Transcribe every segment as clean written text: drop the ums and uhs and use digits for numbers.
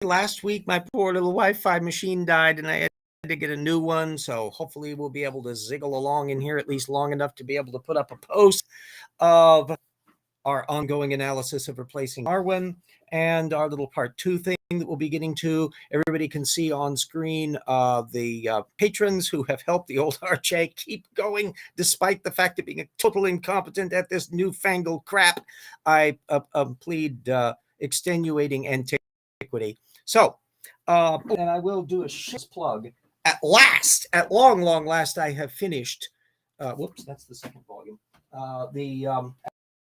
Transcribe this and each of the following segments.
last week my poor little Wi-Fi machine died and I had to get a new one. So hopefully we'll be able to ziggle along in here at least long enough to be able to put up a post of our ongoing analysis of replacing Darwin and our little part 2 thing that we'll be getting to. Everybody can see on screen the patrons who have helped the old RJ keep going despite the fact of being a total incompetent at this newfangled crap. I plead extenuating antiquity. So, and I will do a shameless plug. At long last, I have finished. Whoops, that's the second volume.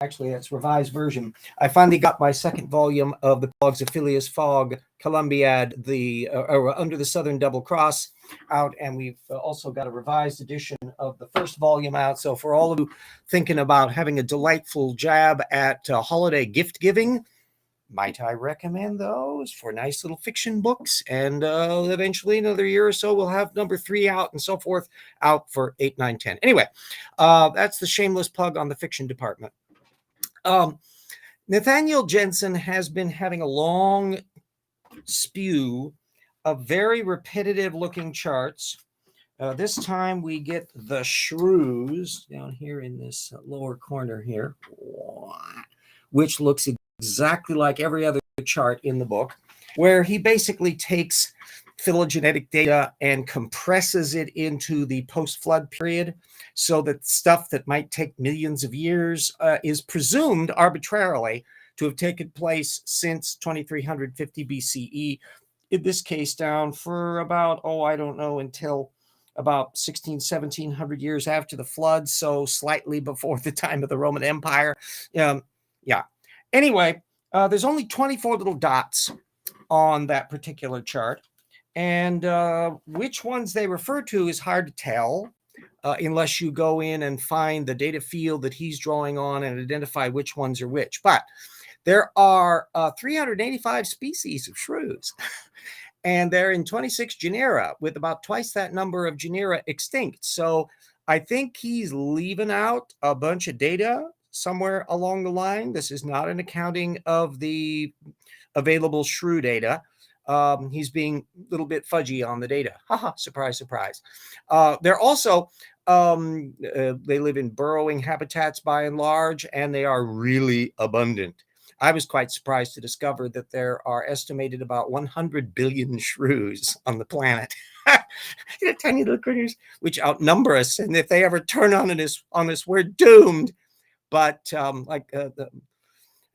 Actually, that's revised version. I finally got my second volume of the Pogs of Phileas Fogg, Columbiad, Under the Southern Double Cross out, and we've also got a revised edition of the first volume out. So for all of you thinking about having a delightful jab at holiday gift giving, might I recommend those for nice little fiction books? And eventually, another year or so, we'll have number 3 out and so forth out for 8, 9, 10. Anyway, that's the shameless plug on the fiction department. Nathaniel Jeanson has been having a long spew of very repetitive looking charts. This time we get the shrews down here in this lower corner here, which looks exactly like every other chart in the book, where he basically takes phylogenetic data and compresses it into the post-flood period so that stuff that might take millions of years is presumed arbitrarily to have taken place since 2350 BCE, in this case down for about, I don't know, until about 1700 years after the flood, so slightly before the time of the Roman Empire. Yeah. Anyway, there's only 24 little dots on that particular chart. And which ones they refer to is hard to tell unless you go in and find the data field that he's drawing on and identify which ones are which. But there are 385 species of shrews, and they're in 26 genera, with about twice that number of genera extinct. So I think he's leaving out a bunch of data somewhere along the line. This is not an accounting of the available shrew data. He's being a little bit fudgy on the data. Haha, surprise, surprise. They're also, they live in burrowing habitats by and large, and they are really abundant. I was quite surprised to discover that there are estimated about 100 billion shrews on the planet. Tiny little critters, which outnumber us. And if they ever turn on us, we're doomed. But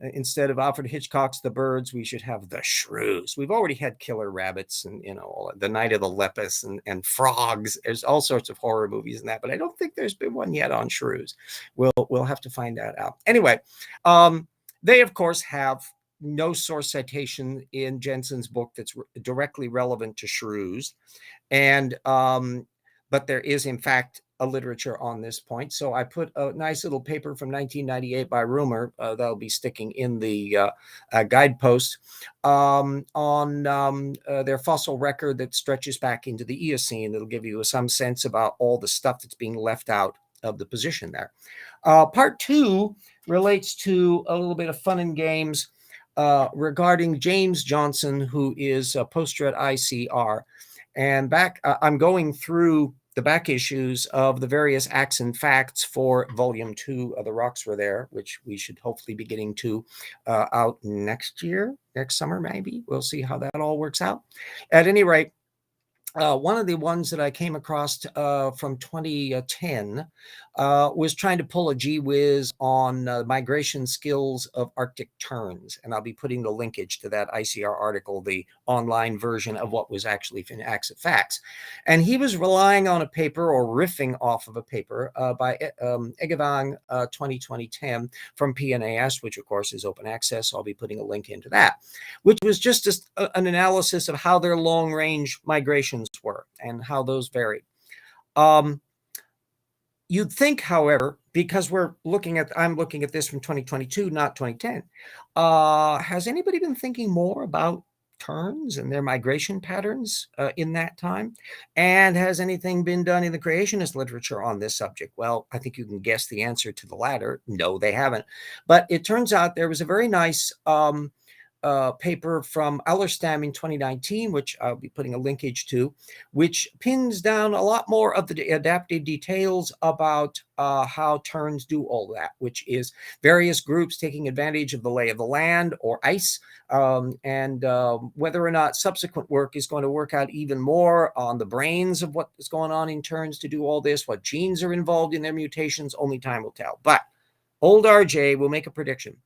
instead of Alfred Hitchcock's The Birds, we should have the shrews. We've already had killer rabbits and, The Night of the Lepus and frogs. There's all sorts of horror movies in that, but I don't think there's been one yet on shrews. We'll have to find that out. Anyway, they, of course, have no source citation in Jenson's book that's directly relevant to shrews. And but there is, in fact, a literature on this point. So I put a nice little paper from 1998 by Rumor that'll be sticking in the guidepost on their fossil record that stretches back into the Eocene. It'll give you some sense about all the stuff that's being left out of the position there. Part 2 relates to a little bit of fun and games regarding James Jeanson, who is a poster at ICR. And I'm going through the back issues of the various Acts and Facts for Volume 2 of The Rocks Were There, which we should hopefully be getting to out next summer, maybe. We'll see how that all works out. At any rate, one of the ones that I came across from 2010 was trying to pull a gee whiz on migration skills of Arctic terns. And I'll be putting the linkage to that ICR article, the online version of what was actually in Acts of Facts. And he was relying on a paper, or riffing off of a paper by Egevang 2010 from PNAS, which of course is open access. So I'll be putting a link into that, which was just an analysis of how their long range migrations were and how those varied. You'd think, however, because I'm looking at this from 2022, not 2010, has anybody been thinking more about terns and their migration patterns in that time? And has anything been done in the creationist literature on this subject? Well, I think you can guess the answer to the latter. No, they haven't. But it turns out there was a very nice paper from Allerstam in 2019, which I'll be putting a linkage to, which pins down a lot more of the adaptive details about how terns do all that, which is various groups taking advantage of the lay of the land or ice, and whether or not subsequent work is going to work out even more on the brains of what is going on in terns to do all this, what genes are involved in their mutations, only time will tell. But old RJ will make a prediction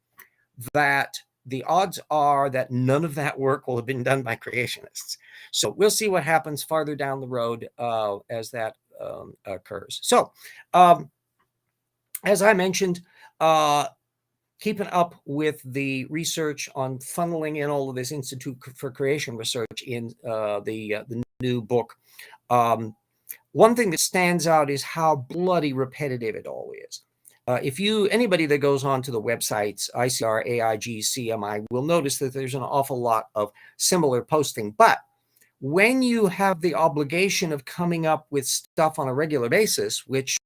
that the odds are that none of that work will have been done by creationists. So we'll see what happens farther down the road as that occurs. So as I mentioned, keeping up with the research on funneling in all of this Institute for Creation research in the new book. One thing that stands out is how bloody repetitive it all is. If anybody that goes on to the websites, ICR, AIG, CMI, will notice that there's an awful lot of similar posting. But when you have the obligation of coming up with stuff on a regular basis, which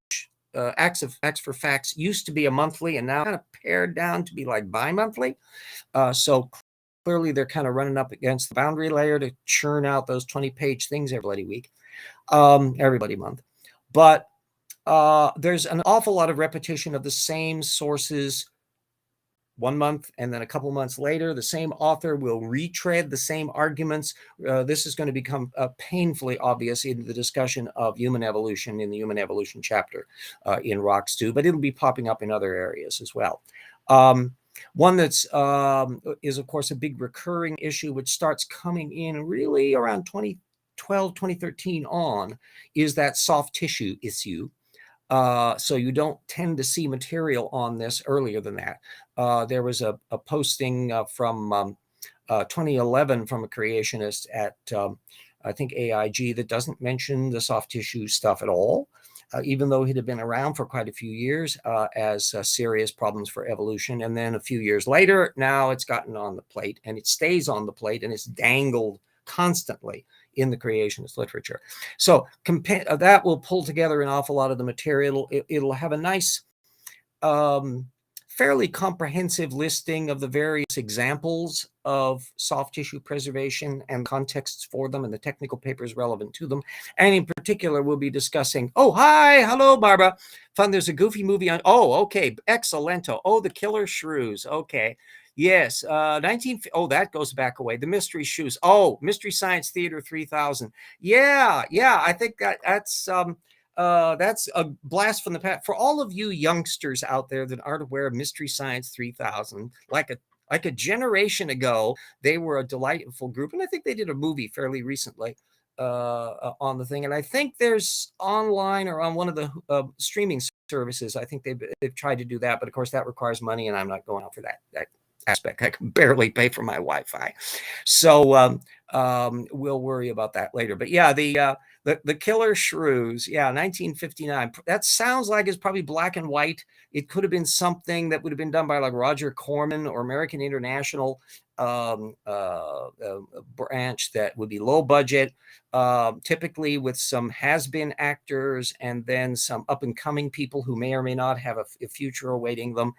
Acts for Facts used to be a monthly and now kind of pared down to be like bi-monthly. So clearly they're kind of running up against the boundary layer to churn out those 20-page things every bloody week, every bloody month. But there's an awful lot of repetition of the same sources 1 month, and then a couple months later, the same author will retread the same arguments. This is going to become painfully obvious in the discussion of human evolution in the human evolution chapter in Rocks 2, but it'll be popping up in other areas as well. One that's is, of course, a big recurring issue, which starts coming in really around 2012, 2013 on, is that soft tissue issue. So you don't tend to see material on this earlier than that. There was a posting from 2011 from a creationist at, I think, AIG that doesn't mention the soft tissue stuff at all, even though it had been around for quite a few years as serious problems for evolution. And then a few years later, now it's gotten on the plate, and it stays on the plate, and it's dangled constantly in the creationist literature. So that will pull together an awful lot of the material. It'll have a nice, fairly comprehensive listing of the various examples of soft tissue preservation and contexts for them and the technical papers relevant to them. And in particular, we'll be discussing, hello, Barbara. Fun, there's a goofy movie on, okay, excellento. The Killer Shrews, okay. Yes, that goes back away. The Mystery Shoes. Mystery Science Theater 3000. Yeah, I think that's a blast from the past. For all of you youngsters out there that aren't aware of Mystery Science 3000, like a generation ago, they were a delightful group, and I think they did a movie fairly recently on the thing. And I think there's online or on one of the streaming services. I think they've tried to do that, but of course that requires money, and I'm not going out for that aspect. I can barely pay for my Wi-Fi, so we'll worry about that later. But yeah, the Killer Shrews, 1959. That sounds like it's probably black and white. It could have been something that would have been done by like Roger Corman or American International branch that would be low budget, typically with some has-been actors and then some up-and-coming people who may or may not have a future awaiting them.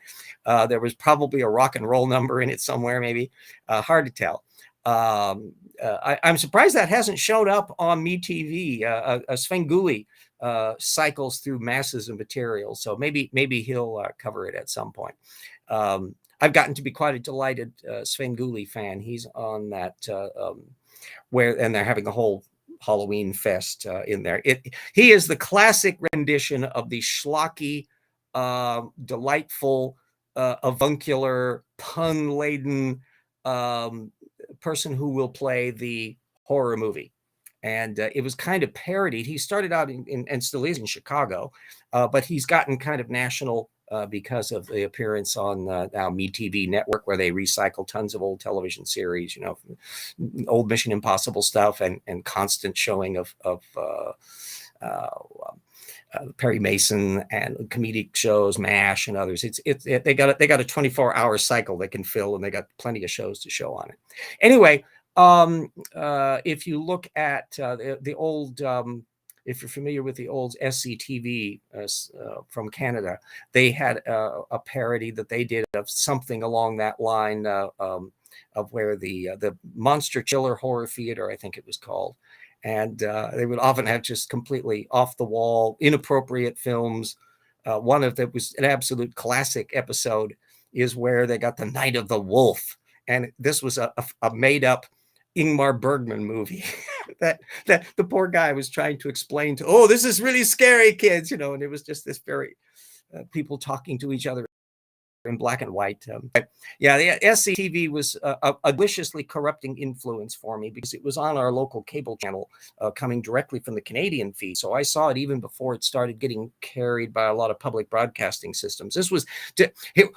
There was probably a rock and roll number in it somewhere, maybe. Hard to tell. I'm surprised that hasn't showed up on MeTV. Svengoolie cycles through masses of material, so maybe he'll cover it at some point. I've gotten to be quite a delighted Svengoolie fan. He's on that and they're having a whole Halloween fest in there. He is the classic rendition of the schlocky, delightful, avuncular, pun-laden person who will play the horror movie. And it was kind of parodied. He started out and still is in Chicago, but he's gotten kind of national because of the appearance on now MeTV network, where they recycle tons of old television series, old Mission Impossible stuff, and constant showing of Perry Mason and comedic shows, MASH and others. They got a 24-hour cycle they can fill, and they got plenty of shows to show on it. Anyway, if you look at the old, if you're familiar with the old SCTV from Canada, they had a parody that they did of something along that line. where the Monster Killer Horror Theater, I think it was called. And they would often have just completely off the wall, inappropriate films. One of them was an absolute classic episode is where they got the Night of the Wolf. And this was a made up Ingmar Bergman movie that the poor guy was trying to explain to, oh, this is really scary, kids, and it was just this very people talking to each other in black and white. Yeah, the SCTV was a deliciously corrupting influence for me because it was on our local cable channel coming directly from the Canadian feed. So I saw it even before it started getting carried by a lot of public broadcasting systems. This was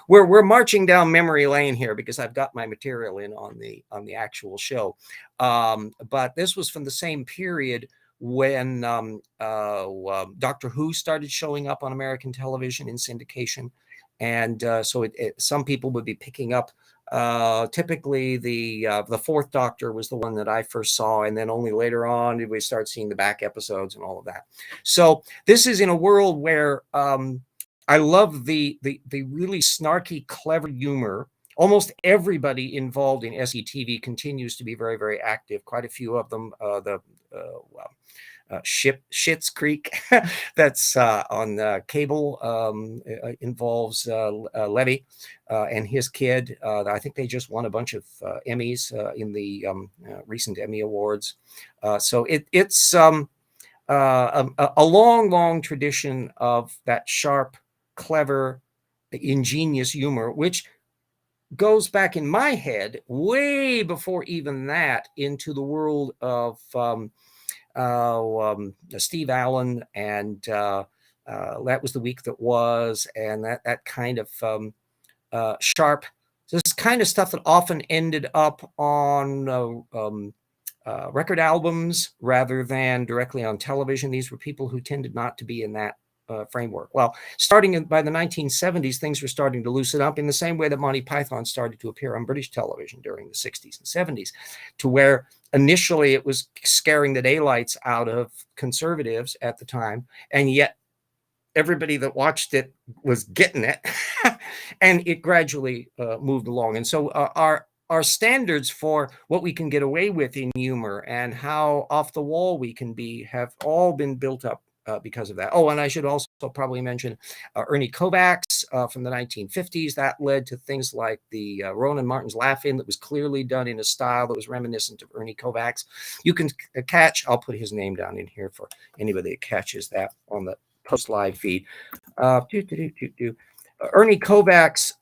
we're marching down memory lane here because I've got my material in on the actual show. But this was from the same period when Doctor Who started showing up on American television in syndication. And so some people would be picking up. Typically, the Fourth Doctor was the one that I first saw, and then only later on did we start seeing the back episodes and all of that. So this is in a world where I love the really snarky, clever humor. Almost everybody involved in SCTV continues to be very, very active. Quite a few of them. Schitt's Creek, that's on cable, involves Levy and his kid. I think they just won a bunch of Emmys in the recent Emmy Awards. So it's a long, long tradition of that sharp, clever, ingenious humor, which goes back in my head way before even that into the world of Steve Allen, and that was the week that was, and that kind of sharp, this kind of stuff that often ended up on record albums rather than directly on television. These were people who tended not to be in that framework. Well, starting by the 1970s, things were starting to loosen up in the same way that Monty Python started to appear on British television during the 60s and 70s, to where initially it was scaring the daylights out of conservatives at the time, and yet everybody that watched it was getting it, and it gradually moved along. And so our standards for what we can get away with in humor and how off the wall we can be have all been built up because of that. Oh, and I should also probably mention Ernie Kovacs from the 1950s. That led to things like the Rowan Martin's Laugh-In that was clearly done in a style that was reminiscent of Ernie Kovacs. You can catch, I'll put his name down in here for anybody that catches that on the post live feed. Ernie Kovacs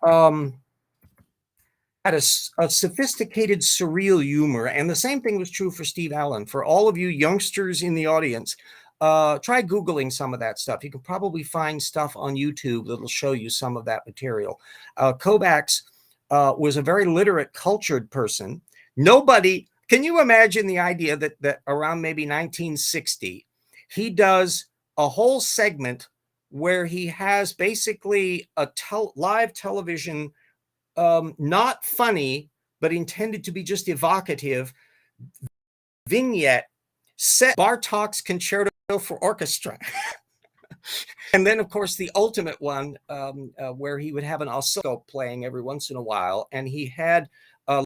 had a sophisticated, surreal humor, and the same thing was true for Steve Allen. For all of you youngsters in the audience, try Googling some of that stuff. You can probably find stuff on YouTube that'll show you some of that material. Kovacs was a very literate, cultured person. Can you imagine the idea that around maybe 1960, he does a whole segment where he has basically a live television, not funny, but intended to be just evocative vignette set Bartok's Concerto for Orchestra. And then, of course, the ultimate one where he would have an oscilloscope playing every once in a while. And he had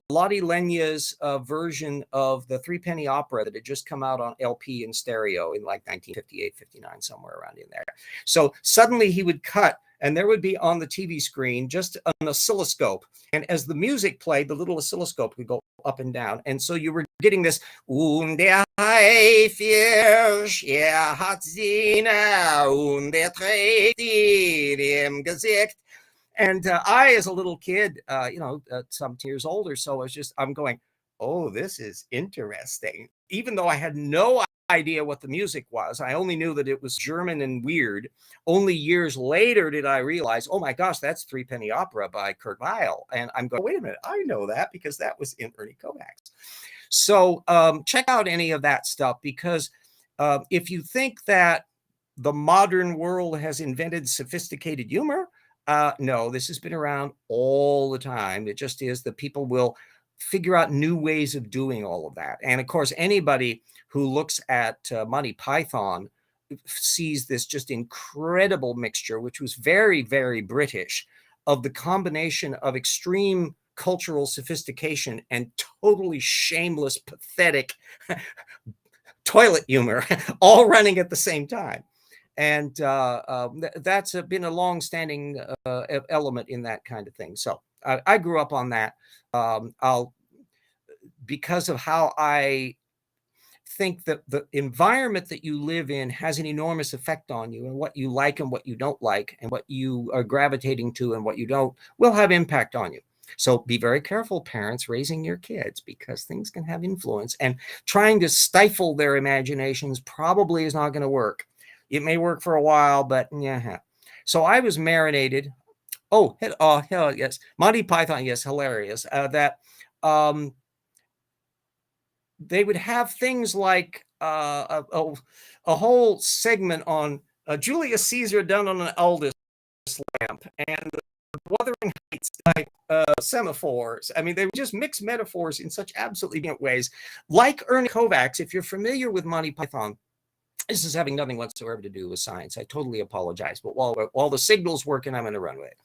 Lotte Lenya's version of the Threepenny Opera that had just come out on LP in stereo in like 1958, 59, somewhere around in there. So suddenly he would cut, and there would be on the TV screen just an oscilloscope. And as the music played, the little oscilloscope would go up and down. And so you were getting this, und der Haifisch, hat sie und trägt sie im Gesicht. And I, as a little kid, some years old or so, I'm going, oh, this is interesting. Even though I had no idea what the music was, I only knew that it was German and weird. Only years later did I realize, oh my gosh, that's Threepenny Opera by Kurt Weill. And I'm going, wait a minute, I know that because that was in Ernie Kovacs. So check out any of that stuff, because if you think that the modern world has invented sophisticated humor, no, this has been around all the time. It just is that people will figure out new ways of doing all of that. And of course, anybody who looks at Monty Python sees this just incredible mixture, which was very, very British, of the combination of extreme cultural sophistication and totally shameless, pathetic toilet humor all running at the same time. And that's been a long-standing element in that kind of thing. So I grew up on that. Because of how I think that the environment that you live in has an enormous effect on you, and what you like and what you don't like, and what you are gravitating to and what you don't, will have impact on you. So be very careful, parents, raising your kids, because things can have influence, and trying to stifle their imaginations probably is not going to work. It may work for a while, but yeah. So I was marinated. Oh, hell yes. Monty Python, yes, hilarious. That they would have things like a whole segment on Julius Caesar done on an Aldous lamp, and Wuthering Heights like semaphores. I mean, they would just mix metaphors in such absolutely brilliant ways. Like Ernie Kovacs, if you're familiar with Monty Python, this is having nothing whatsoever to do with science. I totally apologize, but while the signal's working, I'm going to run with it.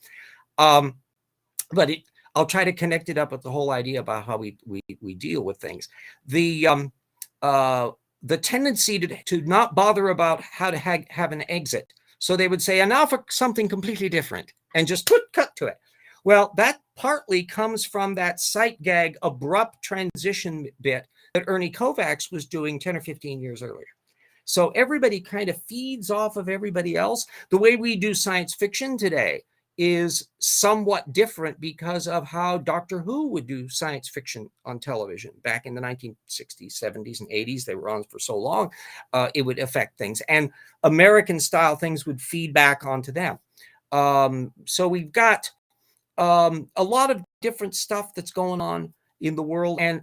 But I'll try to connect it up with the whole idea about how we deal with things. The tendency to not bother about how to have an exit. So they would say, and now for something completely different, and just cut to it. Well, that partly comes from that sight gag, abrupt transition bit that Ernie Kovacs was doing 10 or 15 years earlier. So everybody kind of feeds off of everybody else. The way we do science fiction today is somewhat different because of how Doctor Who would do science fiction on television back in the 1960s, 70s, and 80s. They were on for so long, it would affect things. And American style things would feed back onto them. So we've got a lot of different stuff that's going on in the world. And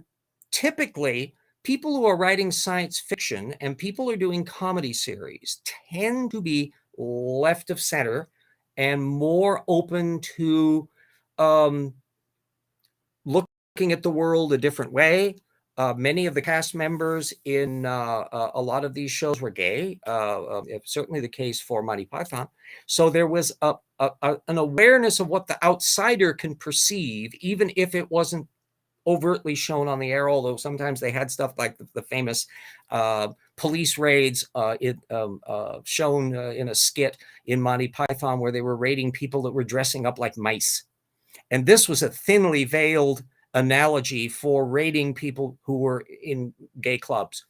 typically, people who are writing science fiction and people who are doing comedy series tend to be left of center and more open to looking at the world a different way. Many of the cast members in a lot of these shows were gay, certainly the case for Monty Python. So there was an awareness of what the outsider can perceive, even if it wasn't overtly shown on the air, although sometimes they had stuff like the famous police raids shown in a skit in Monty Python where they were raiding people that were dressing up like mice. And this was a thinly veiled analogy for raiding people who were in gay clubs.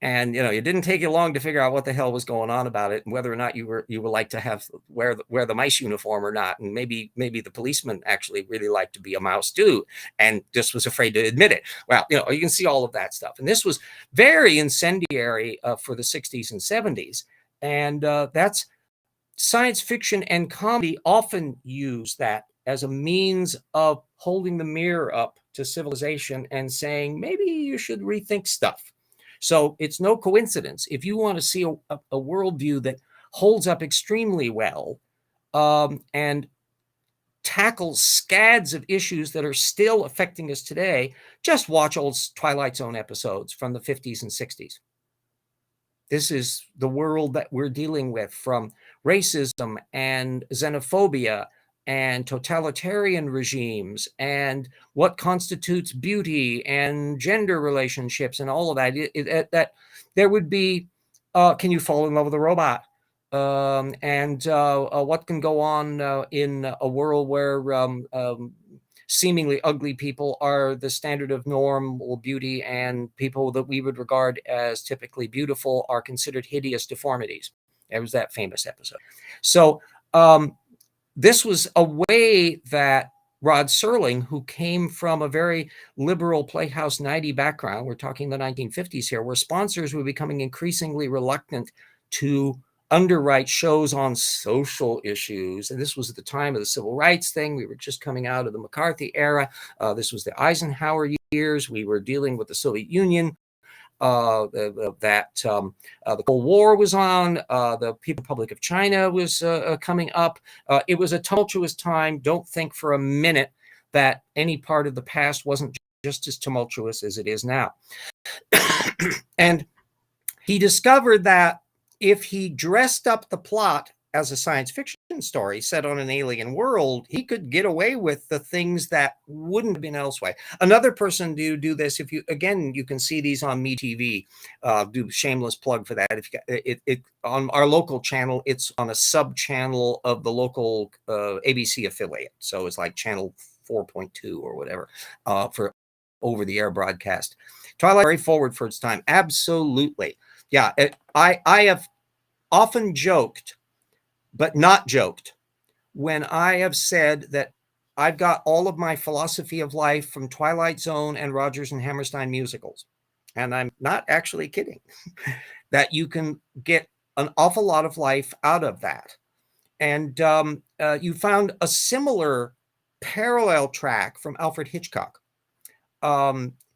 And it didn't take you long to figure out what the hell was going on about it, and whether or not you would like to have wear the mice uniform or not. And maybe the policeman actually really liked to be a mouse too, and just was afraid to admit it. Well, you can see all of that stuff. And this was very incendiary for the 60s and 70s. And that's science fiction and comedy often use that as a means of holding the mirror up to civilization and saying, maybe you should rethink stuff. So it's no coincidence. If you want to see a worldview that holds up extremely well and tackles scads of issues that are still affecting us today, just watch old Twilight Zone episodes from the 50s and 60s. This is the world that we're dealing with, from racism and xenophobia and totalitarian regimes, and what constitutes beauty and gender relationships and all of that. That there would be, can you fall in love with a robot? And what can go on in a world where seemingly ugly people are the standard of normal beauty, and people that we would regard as typically beautiful are considered hideous deformities. There was that famous episode. So this was a way that Rod Serling, who came from a very liberal Playhouse 90 background, we're talking the 1950s here, where sponsors were becoming increasingly reluctant to underwrite shows on social issues. And this was at the time of the civil rights thing. We were just coming out of the McCarthy era. This was the Eisenhower years. We were dealing with the Soviet Union. The Cold War was on. The People's Republic of China was coming up. It was a tumultuous time. Don't think for a minute that any part of the past wasn't just as tumultuous as it is now. And he discovered that if he dressed up the plot as a science fiction story set on an alien world, he could get away with the things that wouldn't have been elsewhere. Another person to do this, if you, again, you can see these on MeTV, do shameless plug for that. If you got it on our local channel, it's on a sub channel of the local ABC affiliate. So it's like channel 4.2 or whatever for over the air broadcast. Twilight, very forward for its time. Absolutely. Yeah. I have often joked, but not joked, when I have said that I've got all of my philosophy of life from Twilight Zone and Rodgers and Hammerstein musicals. And I'm not actually kidding, that you can get an awful lot of life out of that. And you found a similar parallel track from Alfred Hitchcock.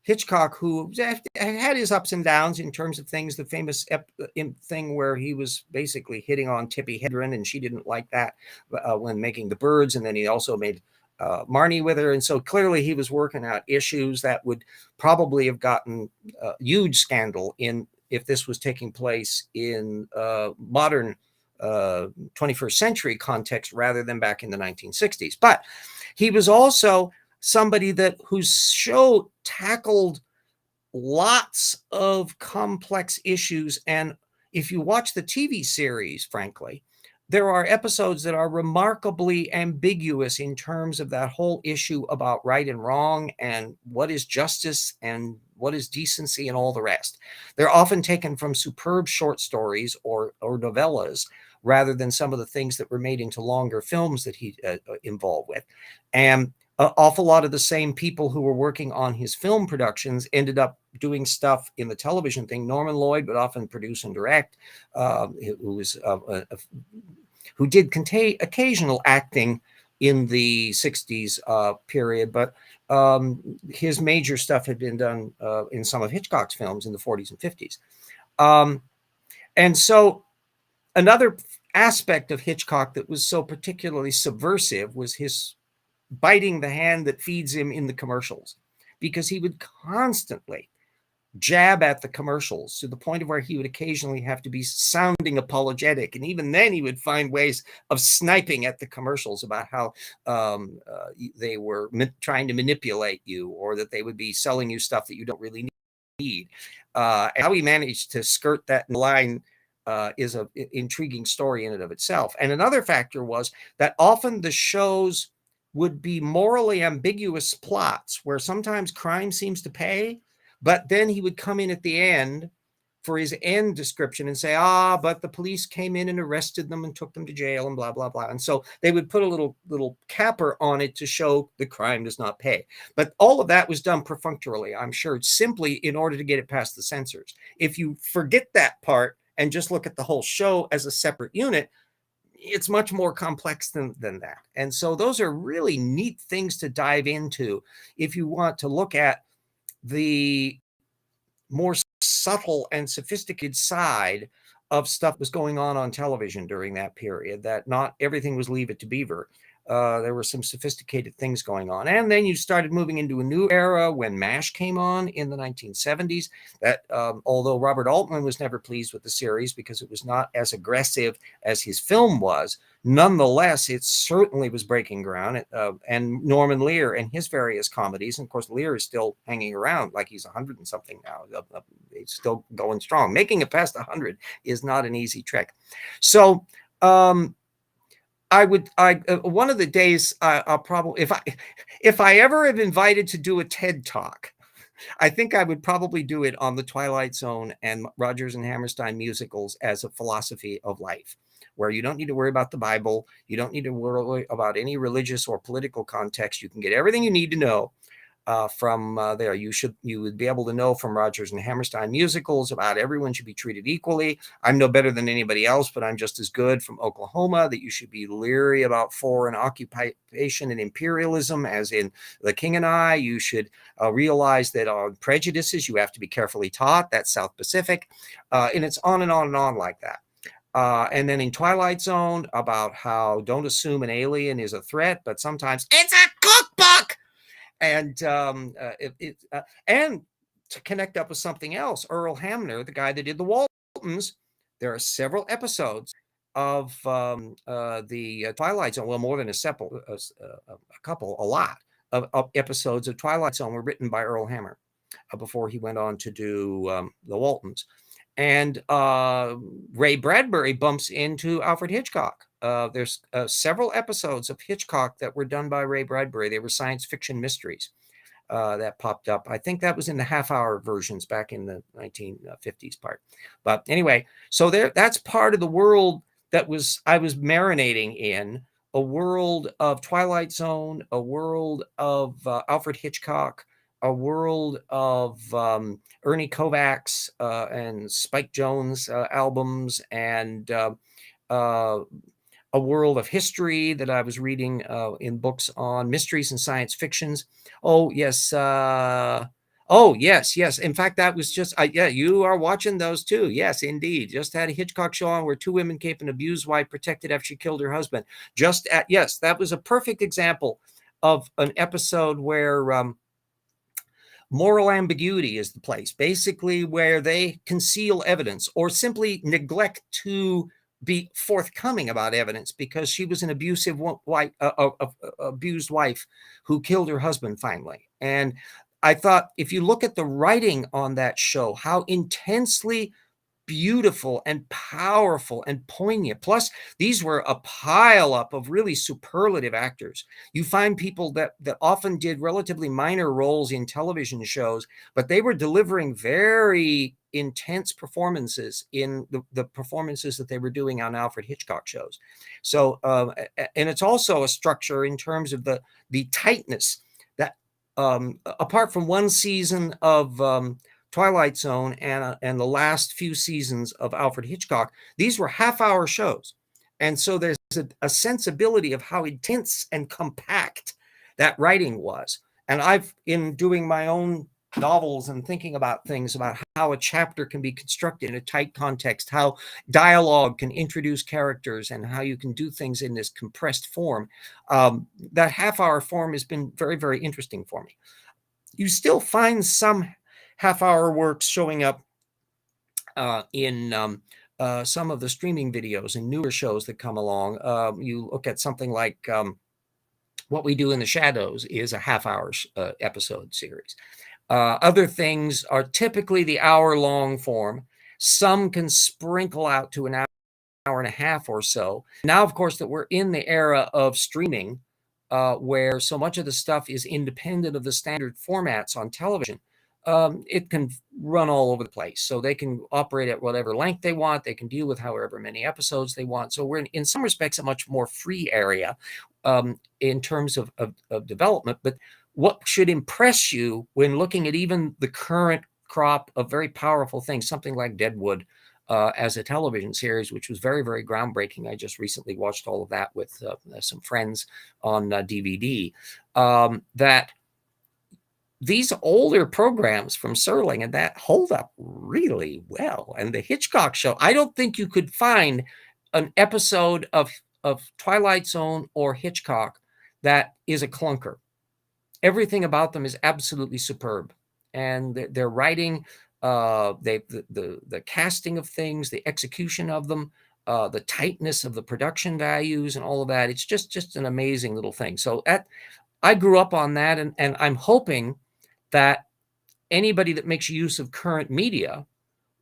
Hitchcock, who had his ups and downs in terms of things, the famous thing where he was basically hitting on Tippi Hedren, and she didn't like that when making The Birds, and then he also made Marnie with her, and so clearly he was working out issues that would probably have gotten a huge scandal if this was taking place in modern 21st century context rather than back in the 1960s. But he was also somebody whose show tackled lots of complex issues. And if you watch the TV series, frankly, there are episodes that are remarkably ambiguous in terms of that whole issue about right and wrong and what is justice and what is decency and all the rest. They're often taken from superb short stories or novellas rather than some of the things that were made into longer films that he involved with. And an awful lot of the same people who were working on his film productions ended up doing stuff in the television thing. Norman Lloyd would often produce and direct, who did occasional acting in the 60s period, but his major stuff had been done in some of Hitchcock's films in the 40s and 50s. And so another aspect of Hitchcock that was so particularly subversive was his biting the hand that feeds him in the commercials, because he would constantly jab at the commercials to the point of where he would occasionally have to be sounding apologetic. And even then he would find ways of sniping at the commercials about how they were trying to manipulate you, or that they would be selling you stuff that you don't really need. How he managed to skirt that line is an intriguing story in and of itself. And another factor was that often the shows would be morally ambiguous plots where sometimes crime seems to pay, but then he would come in at the end for his end description and say, but the police came in and arrested them and took them to jail and blah, blah, blah. And so they would put a little capper on it to show the crime does not pay. But all of that was done perfunctorily, I'm sure, simply in order to get it past the censors. If you forget that part and just look at the whole show as a separate unit, it's much more complex than that. And so those are really neat things to dive into if you want to look at the more subtle and sophisticated side of stuff that was going on television during that period, that not everything was Leave It to Beaver. There were some sophisticated things going on. And then you started moving into a new era when MASH came on in the 1970s. That although Robert Altman was never pleased with the series because it was not as aggressive as his film was, nonetheless, it certainly was breaking ground. And Norman Lear and his various comedies, and of course, Lear is still hanging around like he's 100 and something now. He's still going strong. Making it past 100 is not an easy trick. So, one of the days I'll probably, if I ever am invited to do a TED Talk, I think I would probably do it on the Twilight Zone and Rodgers and Hammerstein musicals as a philosophy of life, where you don't need to worry about the Bible. You don't need to worry about any religious or political context. You can get everything you need to know from there. You would be able to know from Rodgers and Hammerstein musicals about everyone should be treated equally. I'm no better than anybody else, but I'm just as good, from Oklahoma, that you should be leery about foreign occupation and imperialism, as in The King and I. You should realize that on prejudices, you have to be carefully taught. That's South Pacific. And it's on and on and on like that. And then in Twilight Zone, about how don't assume an alien is a threat, but sometimes it's a cookbook. And and to connect up with something else, Earl Hamner, the guy that did the Waltons, there are several episodes of the Twilight Zone, well, more than a lot of episodes of Twilight Zone were written by Earl Hammer before he went on to do the Waltons. And Ray Bradbury bumps into Alfred Hitchcock. There's several episodes of Hitchcock that were done by Ray Bradbury. They were science fiction mysteries that popped up. I think that was in the half-hour versions back in the 1950s part. But anyway, so that's part of the world that I was marinating in, a world of Twilight Zone, a world of Alfred Hitchcock, a world of Ernie Kovacs and Spike Jones albums, and a world of history that I was reading in books on mysteries and science fictions. Oh, yes. Oh, yes, yes. In fact, that was just, yeah, you are watching those too. Yes, indeed. Just had a Hitchcock show on where two women kept an abused wife protected after she killed her husband. Yes, that was a perfect example of an episode where moral ambiguity is the place, basically, where they conceal evidence or simply neglect to be forthcoming about evidence because she was an abusive wife, abused wife who killed her husband finally. And I thought, if you look at the writing on that show, how intensely beautiful and powerful and poignant. Plus, these were a pile up of really superlative actors. You find people that often did relatively minor roles in television shows, but they were delivering very intense performances in the performances that they were doing on Alfred Hitchcock shows. So, and it's also a structure in terms of the tightness that, apart from one season of Twilight Zone and the last few seasons of Alfred Hitchcock, these were half-hour shows. And so there's a sensibility of how intense and compact that writing was. And I've, in doing my own novels and thinking about things about how a chapter can be constructed in a tight context, how dialogue can introduce characters, and how you can do things in this compressed form, that half-hour form has been very, very interesting for me. You still find some half-hour works showing up in some of the streaming videos and newer shows that come along. You look at something like What We Do in the Shadows is a half-hour episode series. Other things are typically the hour-long form. Some can sprinkle out to an hour and a half or so. Now, of course, that we're in the era of streaming, where so much of the stuff is independent of the standard formats on television, it can run all over the place. So they can operate at whatever length they want. They can deal with however many episodes they want. So we're in some respects a much more free area in terms of development. But what should impress you when looking at even the current crop of very powerful things, something like Deadwood, as a television series, which was very, very groundbreaking. I just recently watched all of that with some friends on DVD. That these older programs from Serling and that hold up really well. And the Hitchcock show, I don't think you could find an episode of Twilight Zone or Hitchcock that is a clunker. Everything about them is absolutely superb. And their writing, the casting of things, the execution of them, the tightness of the production values and all of that. It's just an amazing little thing. So I grew up on that, and I'm hoping that anybody that makes use of current media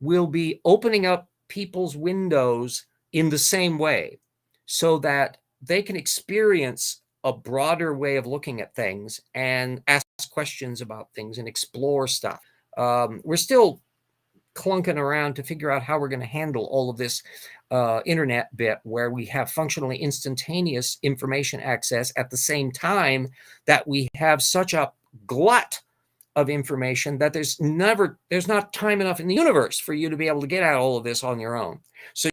will be opening up people's windows in the same way so that they can experience a broader way of looking at things and ask questions about things and explore stuff. We're still clunking around to figure out how we're going to handle all of this internet bit where we have functionally instantaneous information access at the same time that we have such a glut of information that there's not time enough in the universe for you to be able to get at all of this on your own. So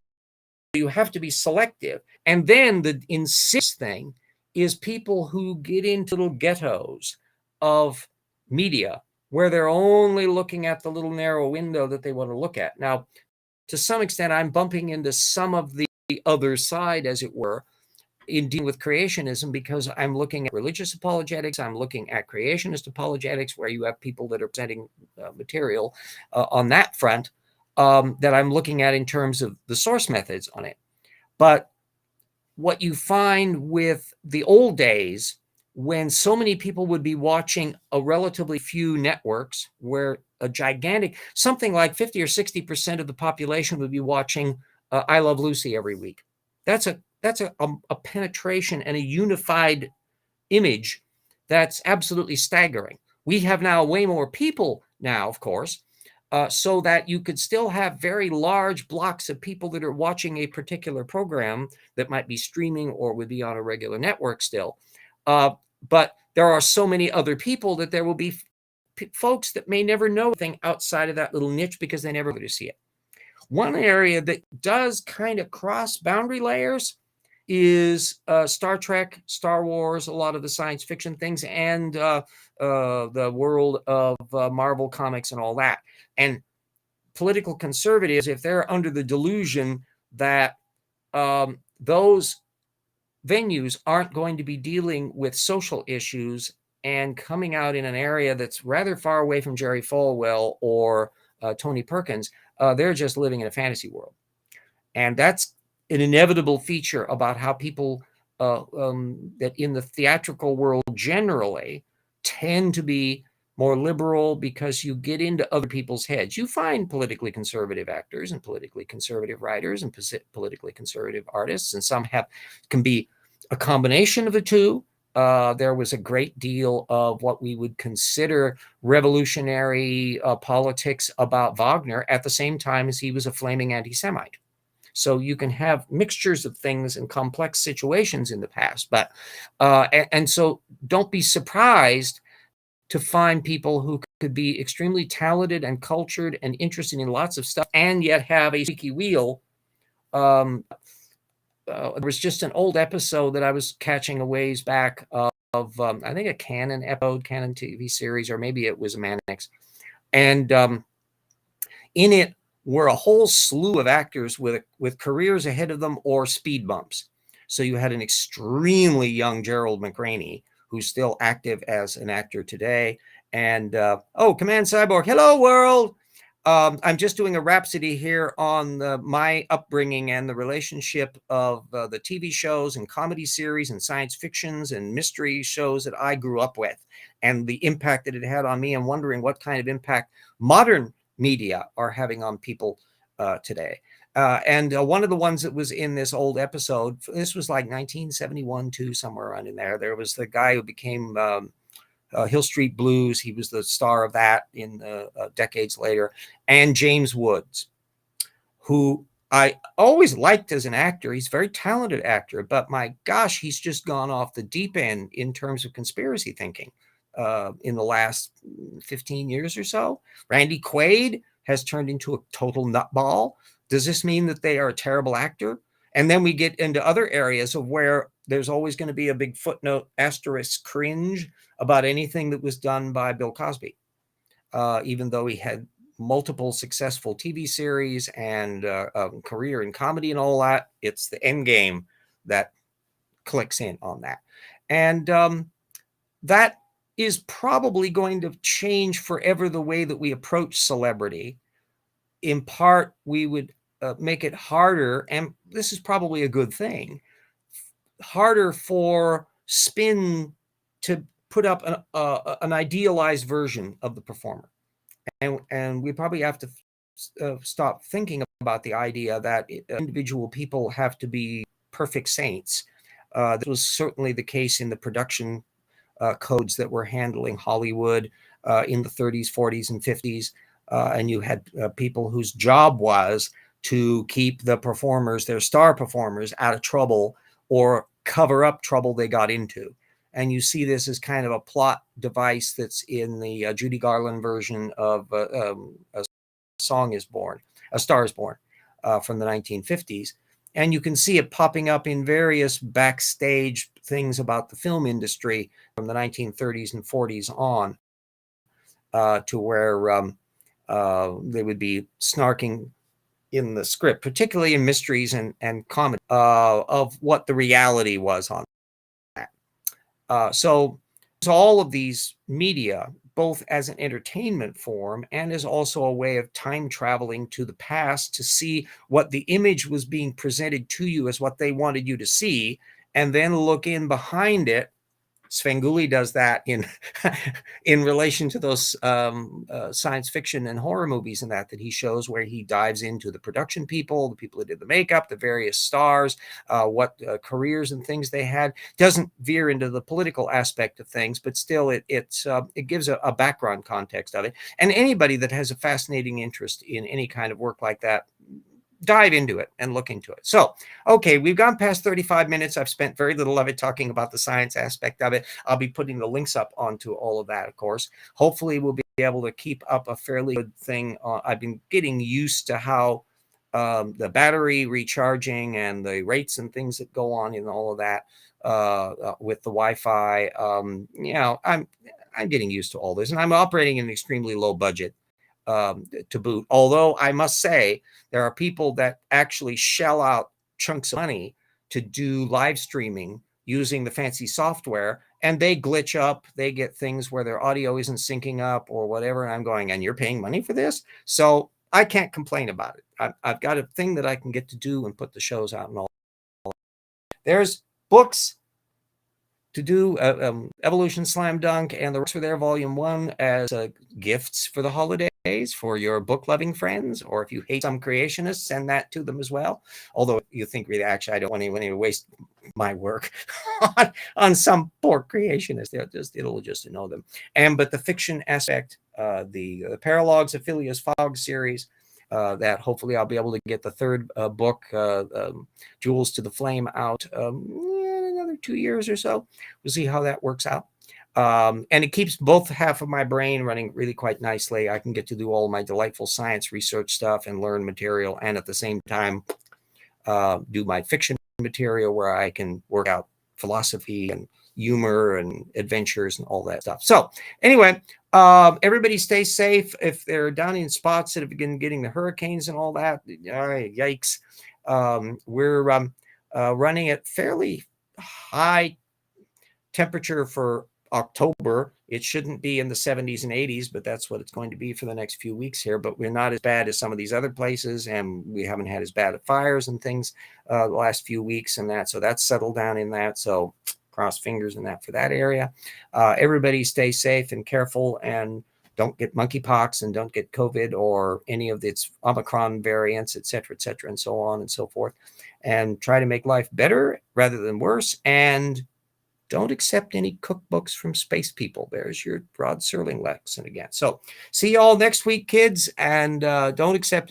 you have to be selective. And then the insist thing is people who get into little ghettos of media where they're only looking at the little narrow window that they want to look at. Now, to some extent, I'm bumping into some of the other side, as it were, in dealing with creationism, because I'm looking at religious apologetics, I'm looking at creationist apologetics, where you have people that are presenting material on that front that I'm looking at in terms of the source methods on it. But what you find with the old days, when so many people would be watching a relatively few networks, where a gigantic, something like 50 or 60% of the population would be watching I Love Lucy every week. That's a penetration and a unified image that's absolutely staggering. We have now way more people now, of course, so that you could still have very large blocks of people that are watching a particular program that might be streaming or would be on a regular network still. But there are so many other people that there will be folks that may never know anything outside of that little niche because they never go to see it. One area that does kind of cross boundary layers is Star Trek, Star Wars, a lot of the science fiction things, and the world of Marvel comics and all that. And political conservatives, if they're under the delusion that those venues aren't going to be dealing with social issues and coming out in an area that's rather far away from Jerry Falwell or Tony Perkins, they're just living in a fantasy world. And that's an inevitable feature about how people that in the theatrical world generally tend to be more liberal, because you get into other people's heads. You find politically conservative actors and politically conservative writers and politically conservative artists, and some can be a combination of the two. There was a great deal of what we would consider revolutionary politics about Wagner at the same time as he was a flaming anti-Semite. So you can have mixtures of things in complex situations in the past. But and so don't be surprised to find people who could be extremely talented and cultured and interested in lots of stuff and yet have a squeaky wheel. There was just an old episode that I was catching a ways back of I think a Canon TV series, or maybe it was a Mannix. And in it were a whole slew of actors with careers ahead of them or speed bumps. So you had an extremely young Gerald McRaney, who's still active as an actor today. And Command Cyborg, hello world. I'm just doing a rhapsody here on my upbringing and the relationship of the TV shows and comedy series and science fictions and mystery shows that I grew up with, and the impact that it had on me, and wondering what kind of impact modern media are having on people today. And one of the ones that was in this old episode, this was like 1971, too, somewhere around in there. There was the guy who became Hill Street Blues. He was the star of that in decades later. And James Woods, who I always liked as an actor. He's a very talented actor, but my gosh, he's just gone off the deep end in terms of conspiracy thinking in the last 15 years or so. Randy Quaid has turned into a total nutball. Does this mean that they are a terrible actor? And then we get into other areas of where there's always going to be a big footnote, asterisk, cringe about anything that was done by Bill Cosby, even though he had multiple successful TV series and career in comedy and all that. It's the end game that clicks in on that. And that is probably going to change forever the way that we approach celebrity. In part, we would make it harder, and this is probably a good thing, harder for spin to put up an idealized version of the performer. And we probably have to stop thinking about the idea that individual people have to be perfect saints. This was certainly the case in the production codes that were handling Hollywood in the 30s, 40s, and 50s. And you had people whose job was to keep the performers, their star performers, out of trouble or cover up trouble they got into. And you see this as kind of a plot device that's in the Judy Garland version of A Star is Born from the 1950s. And you can see it popping up in various backstage things about the film industry from the 1930s and 40s on, to where they would be snarking in the script, particularly in mysteries and comedy, of what the reality was on that. So all of these media both as an entertainment form and as also a way of time traveling to the past to see what the image was being presented to you as what they wanted you to see, and then look in behind it. Svengoolie does that in in relation to those science fiction and horror movies and that he shows, where he dives into the production people, the people that did the makeup, the various stars, what careers and things they had. Doesn't veer into the political aspect of things, but still it gives a background context of it. And anybody that has a fascinating interest in any kind of work like that, dive into it and look into it. So, okay, we've gone past 35 minutes. I've spent very little of it talking about the science aspect of it. I'll be putting the links up onto all of that, of course. Hopefully, we'll be able to keep up a fairly good thing. I've been getting used to how the battery recharging and the rates and things that go on in all of that with the Wi-Fi. I'm getting used to all this, and I'm operating in an extremely low budget to boot. Although I must say, there are people that actually shell out chunks of money to do live streaming using the fancy software, and they glitch up. They get things where their audio isn't syncing up or whatever. And I'm going, and you're paying money for this? So I can't complain about it. I've got a thing that I can get to do and put the shows out and all. There's books to do, Evolution Slam Dunk and the rest for their Volume 1 as gifts for the holidays for your book-loving friends. Or if you hate some creationists, send that to them as well. Although you think, really, actually, I don't want anyone to waste my work on some poor creationist. It'll just annoy them. But the fiction aspect, the Paralogs of Phileas Fogg series, that hopefully I'll be able to get the third book, Jewels to the Flame, out another 2 years or so. We'll see how that works out. And it keeps both half of my brain running really quite nicely. I can get to do all my delightful science research stuff and learn material, and at the same time do my fiction material where I can work out philosophy and humor and adventures and all that stuff. So anyway, everybody stay safe. If they're down in spots that have been getting the hurricanes and all that, all right, yikes. We're running at fairly high temperature for October. It shouldn't be in the 70s and 80s, but that's what it's going to be for the next few weeks here. But we're not as bad as some of these other places, and we haven't had as bad fires and things the last few weeks and that. So that's settled down in that. So cross fingers in that for that area. Everybody stay safe and careful, and don't get monkeypox and don't get COVID or any of its Omicron variants, et cetera, and so on and so forth. And try to make life better rather than worse. And don't accept any cookbooks from space people. There's your Rod Serling lesson again. So see you all next week, kids. And don't accept